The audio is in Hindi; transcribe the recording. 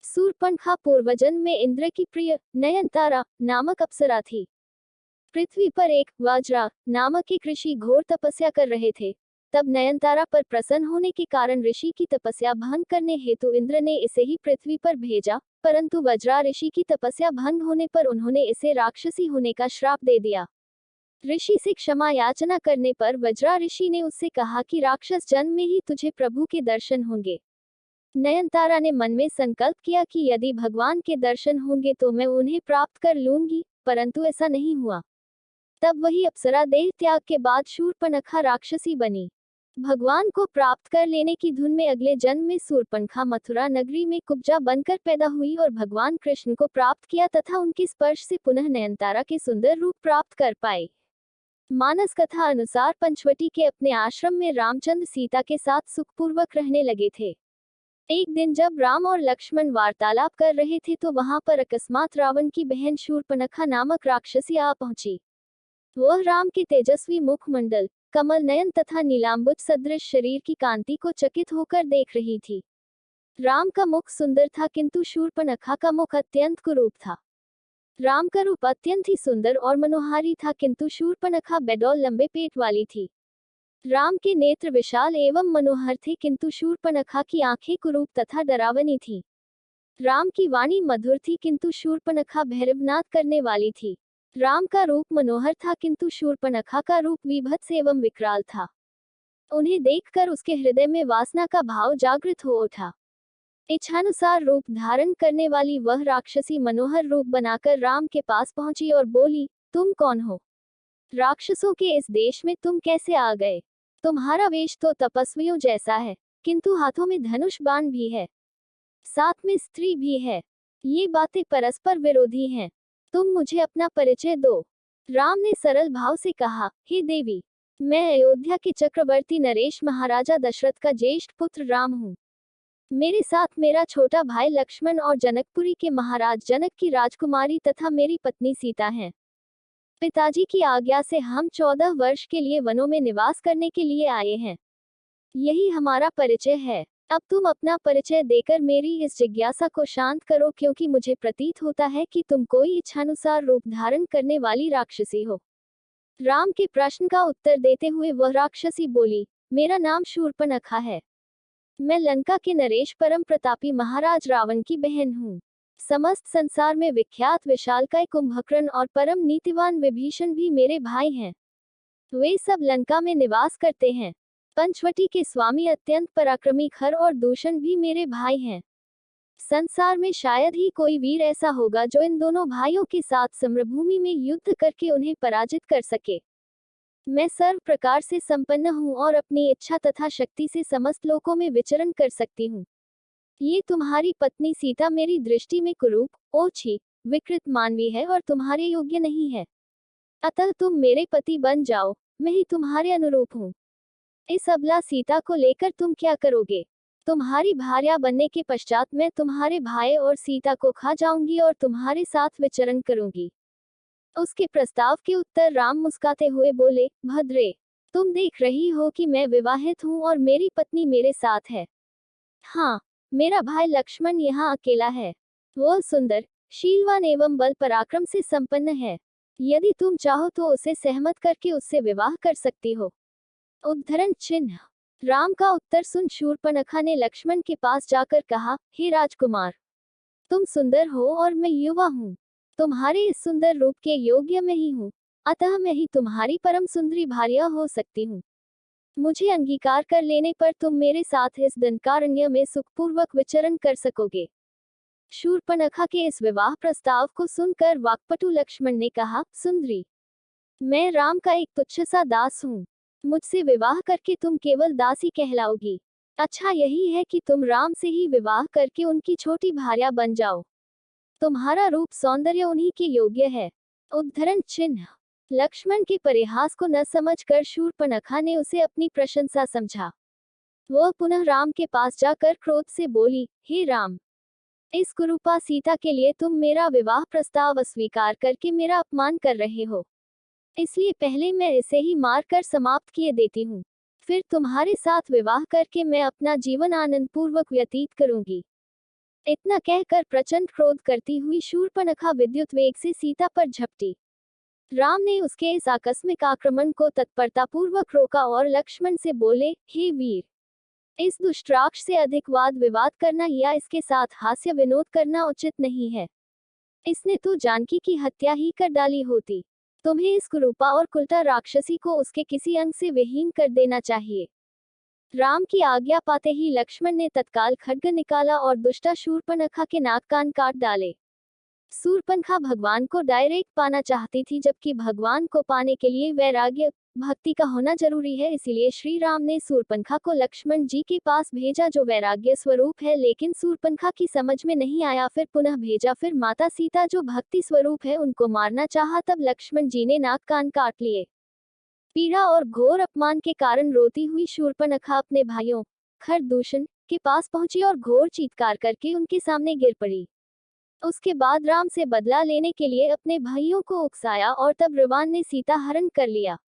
शूर्पणखा पूर्वजन्म में इंद्र की प्रिय नयनतारा नामक अप्सरा थी। पृथ्वी पर एक वज्रा नामक एक ऋषि घोर तपस्या कर रहे थे। तब नयनतारा पर प्रसन्न होने के कारण ऋषि की तपस्या भंग करने हेतु इंद्र ने इसे ही पृथ्वी पर भेजा, परंतु वज्रा ऋषि की तपस्या भंग होने पर उन्होंने इसे राक्षसी होने का श्राप दे दिया। ऋषि से क्षमा याचना करने पर वज्रा ऋषि ने उससे कहा कि राक्षस जन्म में ही तुझे प्रभु के दर्शन होंगे। नयनतारा ने मन में संकल्प किया कि यदि भगवान के दर्शन होंगे तो मैं उन्हें प्राप्त कर लूंगी, परंतु ऐसा नहीं हुआ। तब वही अप्सरा देह त्याग के बाद शूर्पणखा राक्षसी बनी। भगवान को प्राप्त कर लेने की धुन में अगले जन्म में शूर्पणखा मथुरा नगरी में कुब्जा बनकर पैदा हुई और भगवान कृष्ण को प्राप्त किया तथा उनके स्पर्श से पुनः नयनतारा के सुंदर रूप प्राप्त कर पाई। मानस कथा अनुसार पंचवटी के अपने आश्रम में रामचंद्र सीता के साथ सुखपूर्वक रहने लगे थे। एक दिन जब राम और लक्ष्मण वार्तालाप कर रहे थे तो वहां पर अकस्मात रावण की बहन शूर्पणखा नामक राक्षसी आ पहुंची। वह राम के तेजस्वी मुखमंडल, कमल नयन तथा नीलांबुज सदृश शरीर की कांति को चकित होकर देख रही थी। राम का मुख सुंदर था किंतु शूर्पणखा का मुख अत्यंत कुरूप था। राम का रूप अत्यंत ही सुंदर और मनोहारी था किंतु शूर्पणखा बेडौल लंबे पेट वाली थी। राम के नेत्र विशाल एवं मनोहर थे किंतु शूर्पणखा की आंखें कुरूप तथा डरावनी थी। राम की वाणी मधुर थी किंतु शूर्पणखा भैरवनाद करने वाली थी। राम का रूप मनोहर था किंतु शूर्पणखा का रूप विभत्स एवं विकराल था। उन्हें देखकर उसके हृदय में वासना का भाव जागृत हो उठा। इच्छानुसार रूप धारण करने वाली वह राक्षसी मनोहर रूप बनाकर राम के पास पहुंची और बोली, तुम कौन हो? राक्षसों के इस देश में तुम कैसे आ गए? तुम्हारा वेश तो तपस्वियों जैसा है, किंतु हाथों में धनुष बाण भी है, साथ में स्त्री भी है। ये बातें परस्पर विरोधी हैं। तुम मुझे अपना परिचय दो। राम ने सरल भाव से कहा, हे देवी, मैं अयोध्या के चक्रवर्ती नरेश महाराजा दशरथ का ज्येष्ठ पुत्र राम हूँ। मेरे साथ मेरा छोटा भाई लक्ष्मण और जनकपुरी के महाराज जनक की राजकुमारी तथा मेरी पत्नी सीता हैं। पिताजी की आज्ञा से हम 14 वर्ष के लिए वनों में निवास करने के लिए आए हैं। यही हमारा परिचय है। अब तुम अपना परिचय देकर मेरी इस जिज्ञासा को शांत करो क्योंकि मुझे प्रतीत होता है कि तुम कोई इच्छानुसार रूप धारण करने वाली राक्षसी हो। राम के प्रश्न का उत्तर देते हुए वह राक्षसी बोली, मेरा नाम शूर्पणखा है। मैं लंका के नरेश परम प्रतापी महाराज रावण की बहन हूँ। समस्त संसार में विख्यात विशालकाय कुंभकर्ण और परम नीतिवान विभीषण भी मेरे भाई हैं। वे सब लंका में निवास करते हैं। पंचवटी के स्वामी अत्यंत पराक्रमी खर और दूषण भी मेरे भाई हैं। संसार में शायद ही कोई वीर ऐसा होगा जो इन दोनों भाइयों के साथ समरभूमि में युद्ध करके उन्हें पराजित कर सके। मैं सर्व प्रकार से संपन्न हूँ और अपनी इच्छा तथा शक्ति से समस्त लोकों में विचरण कर सकती हूँ। ये तुम्हारी पत्नी सीता मेरी दृष्टि में कुरूप, ओछी, विकृत मानवी है और तुम्हारे योग्य नहीं है। अतः तुम मेरे पति बन जाओ, मैं ही तुम्हारे अनुरूप हूँ। इस अबला सीता को लेकर तुम क्या करोगे? तुम्हारी भार्या बनने के पश्चात मैं तुम्हारे भाई और सीता को खा जाऊंगी और तुम्हारे साथ विचरण करूंगी। उसके प्रस्ताव के उत्तर राम मुस्कुराते हुए बोले, भद्रे, तुम देख रही हो कि मैं विवाहित हूँ और मेरी पत्नी मेरे साथ है। हाँ, मेरा भाई लक्ष्मण यहाँ अकेला है। वह सुंदर, शीलवान एवं बल पराक्रम से संपन्न है। यदि तुम चाहो तो उसे सहमत करके उससे विवाह कर सकती हो। उद्धरण चिन्ह। राम का उत्तर सुन शूर्पणखा ने लक्ष्मण के पास जाकर कहा, हे राजकुमार, तुम सुंदर हो और मैं युवा हूँ। तुम्हारे इस सुंदर रूप के योग्य मैं ही हूँ, अतः मैं ही तुम्हारी परम सुंदरी भार्या हो सकती हूँ। मुझे अंगीकार कर लेने पर तुम मेरे साथ इस दंडकारण्य में सुखपूर्वक विचरण कर सकोगे। शूर्पणखा के इस विवाह प्रस्ताव को सुनकर वाक्पटु लक्ष्मण ने कहा, सुंदरी, मैं राम का एक तुच्छ सा दास हूँ। मुझसे विवाह करके तुम केवल दासी कहलाओगी। अच्छा यही है कि तुम राम से ही विवाह करके उनकी छोटी भार्या बन जाओ। तुम्हारा रूप सौंदर्य उन्हीं के योग्य है। उद्धरण चिन्ह। लक्ष्मण के परिहास को न समझकर शूर्पणखा ने उसे अपनी प्रशंसा समझा। वह पुनः राम के पास जाकर क्रोध से बोली, हे राम, इस कुरूपा सीता के लिए तुम मेरा विवाह प्रस्ताव अस्वीकार करके मेरा अपमान कर रहे हो। इसलिए पहले मैं इसे ही मार कर समाप्त किए देती हूँ, फिर तुम्हारे साथ विवाह करके मैं अपना जीवन आनंदपूर्वक व्यतीत करूंगी। इतना कहकर प्रचंड क्रोध करती हुई शूर्पणखा विद्युत वेग से सीता पर झपटी। राम ने उसके इस आकस्मिक आक्रमण को तत्परतापूर्वक रोका और लक्ष्मण से बोले, हे वीर, इस दुष्टाक्ष से अधिक वाद विवाद करना या इसके साथ हास्य विनोद करना उचित नहीं है। इसने तो जानकी की हत्या ही कर डाली होती। तुम्हें इस कुरूपा और कुलटा राक्षसी को उसके किसी अंग से विहीन कर देना चाहिए। राम की आज्ञा पाते ही लक्ष्मण ने तत्काल खड्ग निकाला और दुष्टा शूर्पणखा के नाक कान काट डाले। शूर्पणखा भगवान को डायरेक्ट पाना चाहती थी, जबकि भगवान को पाने के लिए वैराग्य भक्ति का होना जरूरी है। इसीलिए श्री राम ने शूर्पणखा को लक्ष्मण जी के पास भेजा जो वैराग्य स्वरूप है, लेकिन शूर्पणखा की समझ में नहीं आया। फिर पुनः भेजा। फिर माता सीता जो भक्ति स्वरूप है उनको मारना चाहा, तब लक्ष्मण जी ने नाक कान काट लिए। पीड़ा और घोर अपमान के कारण रोती हुई शूर्पणखा अपने भाइयों खरदूषण के पास पहुंची और घोर चीत्कार करके उनके सामने गिर पड़ी। उसके बाद राम से बदला लेने के लिए अपने भाइयों को उकसाया और तब रावण ने सीता हरण कर लिया।